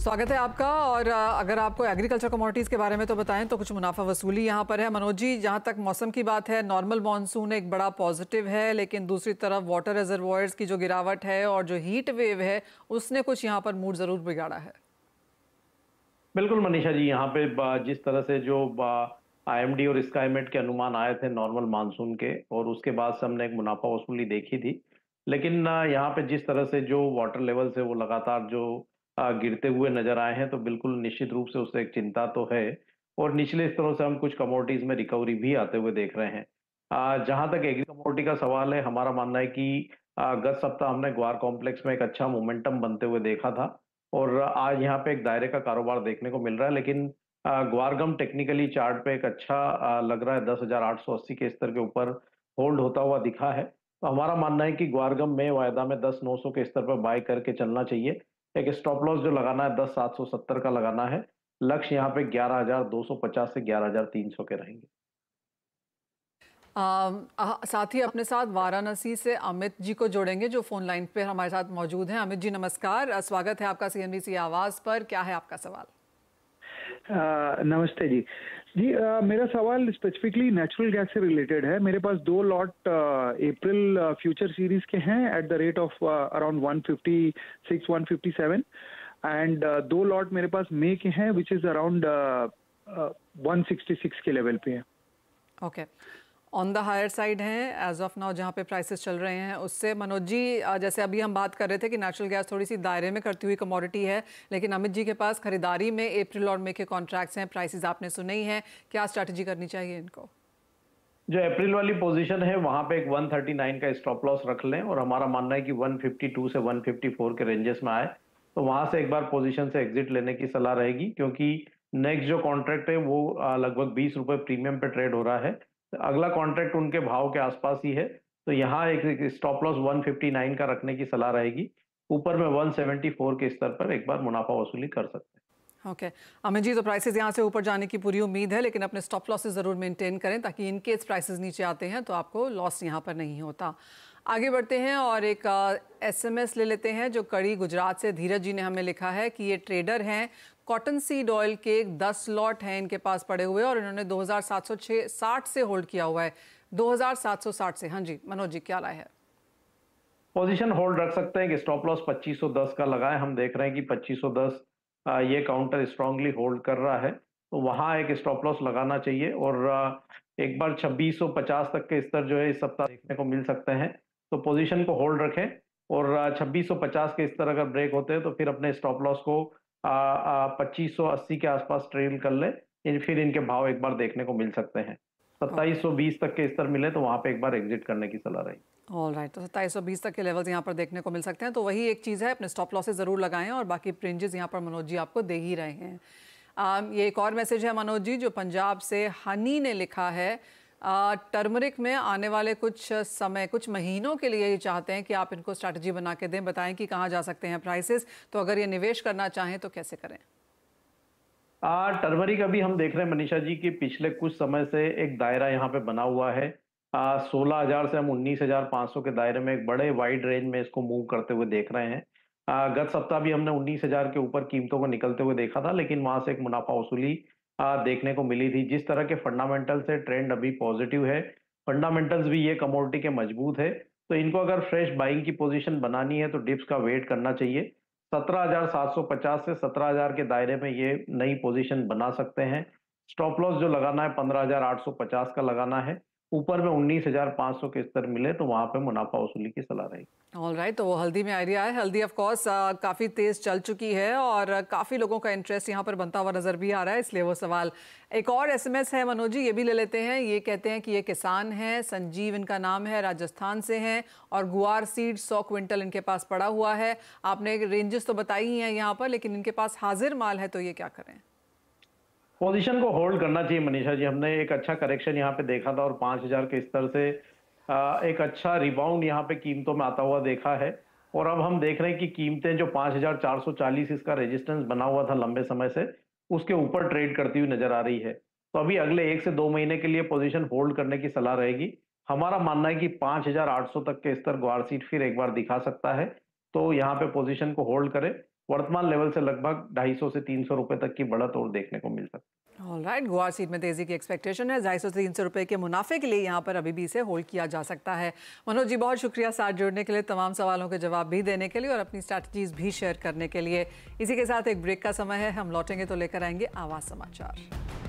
स्वागत है आपका। और अगर आपको एग्रीकल्चर कमोडिटीज़ के बारे में तो बताएं तो कुछ मुनाफा वसूली यहाँ पर है। मनोज जी, जहाँ तक मौसम की बात है, नॉर्मल मॉनसून एक बड़ा पॉजिटिव है, लेकिन दूसरी तरफ वाटर रिजर्वॉयर्स की जो गिरावट है और जो हीट वेव है उसने कुछ यहाँ पर मूड ज़रूर बिगाड़ा है। बिल्कुल मनीषा जी, यहाँ पे जिस तरह से जो आईएमडी और स्काईमेट के अनुमान आए थे नॉर्मल मानसून के, और उसके बाद से हमने एक मुनाफा वसूली देखी थी। लेकिन यहाँ पे जिस तरह से जो वाटर लेवल से वो लगातार जो गिरते हुए नजर आए हैं, तो बिल्कुल निश्चित रूप से उससे एक चिंता तो है। और निचले स्तरों से हम कुछ कमोडिटीज में रिकवरी भी आते हुए देख रहे हैं। जहां तक एग्री कमोडिटी का सवाल है, हमारा मानना है कि गत सप्ताह हमने ग्वार कॉम्प्लेक्स में एक अच्छा मोमेंटम बनते हुए देखा था, और आज यहाँ पे एक दायरे का कारोबार देखने को मिल रहा है। लेकिन ग्वारगम टेक्निकली चार्ट पे एक अच्छा लग रहा है, 10,880 के स्तर के ऊपर होल्ड होता हुआ दिखा है। तो हमारा मानना है कि ग्वारगम में वायदा में 10,900 के स्तर पर बाय करके चलना चाहिए। एक स्टॉप लॉस जो लगाना है 10,770 का लगाना है। लक्ष्य यहाँ पे 11,250 से 11,300 के रहेंगे। साथ ही अपने साथ वाराणसी से अमित जी को जोड़ेंगे जो फोन लाइन पे हमारे साथ मौजूद हैं। अमित जी नमस्कार, स्वागत है आपका सीएनबीसी आवाज पर। क्या है आपका सवाल? नमस्ते जी। मेरा सवाल स्पेसिफिकली नेचुरल गैस से रिलेटेड है। मेरे पास 2 लॉट अप्रैल फ्यूचर सीरीज के हैं at the rate of around 156 157, and 2 lot मेरे पास मई के हैं विच इज अराउंड 166 के लेवल पे है। Okay, on the higher side हैं एज ऑफ नाउ जहाँ पे प्राइसेस चल रहे हैं उससे। मनोज जी, जैसे अभी हम बात कर रहे थे कि नेचुरल गैस थोड़ी सी दायरे में करती हुई कमोडिटी है, लेकिन अमित जी के पास खरीदारी में अप्रैल और मई के कॉन्ट्रैक्ट्स हैं, प्राइसेस आपने सुने ही हैं। क्या स्ट्रैटेजी करनी चाहिए इनको? जो अप्रैल वाली पोजीशन है वहां पे एक 139 का स्टॉप लॉस रख लें, और हमारा मानना है कि 152 से 154 के रेंजेस में आए तो वहां से एक बार पोजीशन से एग्जिट लेने की सलाह रहेगी, क्योंकि नेक्स्ट जो कॉन्ट्रैक्ट है वो लगभग 20 रुपए प्रीमियम पे ट्रेड हो रहा है। तो अगला कॉन्ट्रैक्ट उनके भाव के आसपास ही है, तो यहाँ एक स्टॉप लॉस 159 का रखने की सलाह रहेगी। ऊपर में 174 के स्तर पर एक बार मुनाफा वसूली कर सकते हैं। ओके अमित जी, तो प्राइसेस यहाँ से ऊपर जाने की पूरी उम्मीद है, लेकिन अपने स्टॉप लॉसेस ज़रूर मेंटेन करें ताकि इन केस प्राइसेस नीचे आते हैं तो आपको लॉस यहाँ पर नहीं होता। आगे बढ़ते हैं और एक एसएमएस ले लेते हैं जो कड़ी गुजरात से धीरज जी ने हमें लिखा है कि ये ट्रेडर हैं, कॉटन सीड ऑयल के 10 लॉट हैं इनके पास पड़े हुए और इन्होंने 2760 से होल्ड किया हुआ है। 2760 से। हाँ जी मनोज जी, क्या राय है? पोजीशन होल्ड रख सकते हैं कि स्टॉप लॉस 2510 का लगाए। हम देख रहे हैं कि 2510 ये काउंटर स्ट्रांगली होल्ड कर रहा है, तो वहां एक स्टॉप लॉस लगाना चाहिए। और एक बार 2650 तक के स्तर जो है इस सप्ताह देखने को मिल सकते हैं, तो पोजीशन को होल्ड रखें। और 2650 के स्तर अगर ब्रेक होते हैं तो फिर अपने स्टॉप लॉस को 2580 के आसपास ट्रेल कर ले। फिर इनके भाव एक बार देखने को मिल सकते हैं। 2720 तक के स्तर मिले तो वहां पे एक बार एग्जिट करने की सलाह रही। ऑल राइट, तो 2720 तक के लेवल्स यहाँ पर देखने को मिल सकते हैं। तो वही एक चीज़ है, अपने स्टॉप लॉसेस ज़रूर लगाएं और बाकी रेंजेस यहाँ पर मनोज जी आपको दे ही रहे हैं। ये एक और मैसेज है मनोज जी जो पंजाब से हनी ने लिखा है। टर्मरिक में आने वाले कुछ समय, कुछ महीनों के लिए ये चाहते हैं कि आप इनको स्ट्रैटेजी बना के दें, बताएं कि कहाँ जा सकते हैं प्राइसेस, तो अगर ये निवेश करना चाहें तो कैसे करें? टर्मरिक अभी हम देख रहे हैं मनीषा जी कि पिछले कुछ समय से एक दायरा यहाँ पे बना हुआ है। 16,000 से हम 19,500 के दायरे में एक बड़े वाइड रेंज में इसको मूव करते हुए देख रहे हैं। गत सप्ताह भी हमने 19,000 के ऊपर कीमतों को निकलते हुए देखा था, लेकिन वहां से एक मुनाफा वसूली देखने को मिली थी। जिस तरह के फंडामेंटल से ट्रेंड अभी पॉजिटिव है, फंडामेंटल्स भी ये कमोडिटी के मजबूत है, तो इनको अगर फ्रेश बाइंग की पोजीशन बनानी है तो डिप्स का वेट करना चाहिए। 17,750 से 17,000 के दायरे में ये नई पोजीशन बना सकते हैं। स्टॉप लॉस जो लगाना है 15,850 का लगाना है। ऊपर में 19,500 के स्तर मिले तो वहां पे मुनाफा वसूली की सलाह रहेगी। ऑल राइट, तो वो हल्दी में आइडिया है। हल्दी ऑफ कोर्स काफ़ी तेज़ चल चुकी है और काफ़ी लोगों का इंटरेस्ट यहाँ पर बनता हुआ नज़र भी आ रहा है, इसलिए वो सवाल। एक और एसएमएस है मनोज जी, ये भी ले लेते हैं। ये कहते हैं कि ये किसान हैं, संजीव इनका नाम है, राजस्थान से हैं और गुआर सीड 100 क्विंटल इनके पास पड़ा हुआ है। आपने रेंजेस तो बताई ही हैं यहाँ पर, लेकिन इनके पास हाजिर माल है, तो ये क्या करें? पोजीशन को होल्ड करना चाहिए मनीषा जी। हमने एक अच्छा करेक्शन यहाँ पे देखा था और 5,000 के स्तर से एक अच्छा रिबाउंड यहाँ पे कीमतों में आता हुआ देखा है। और अब हम देख रहे हैं कि कीमतें जो 5,440 इसका रेजिस्टेंस बना हुआ था लंबे समय से, उसके ऊपर ट्रेड करती हुई नजर आ रही है। तो अभी अगले 1 से 2 महीने के लिए पोजीशन होल्ड करने की सलाह रहेगी। हमारा मानना है कि 5,800 तक के स्तर ग्वार सीट फिर एक बार दिखा सकता है, तो यहाँ पे पोजीशन को होल्ड करें। वर्तमान लेवल से लगभग 250 से 300 रुपए तक की बढ़त और देखने को मिल सकती है। ऑलराइट, गुआर सीड में तेजी की एक्सपेक्टेशन है। 250 से 300 रुपए के मुनाफे के लिए यहाँ पर अभी भी इसे होल्ड किया जा सकता है। मनोज जी, बहुत शुक्रिया साथ जुड़ने के लिए, तमाम सवालों के जवाब भी देने के लिए और अपनी स्ट्रैटेजीज भी शेयर करने के लिए। इसी के साथ एक ब्रेक का समय है, हम लौटेंगे तो लेकर आएंगे आवाज समाचार।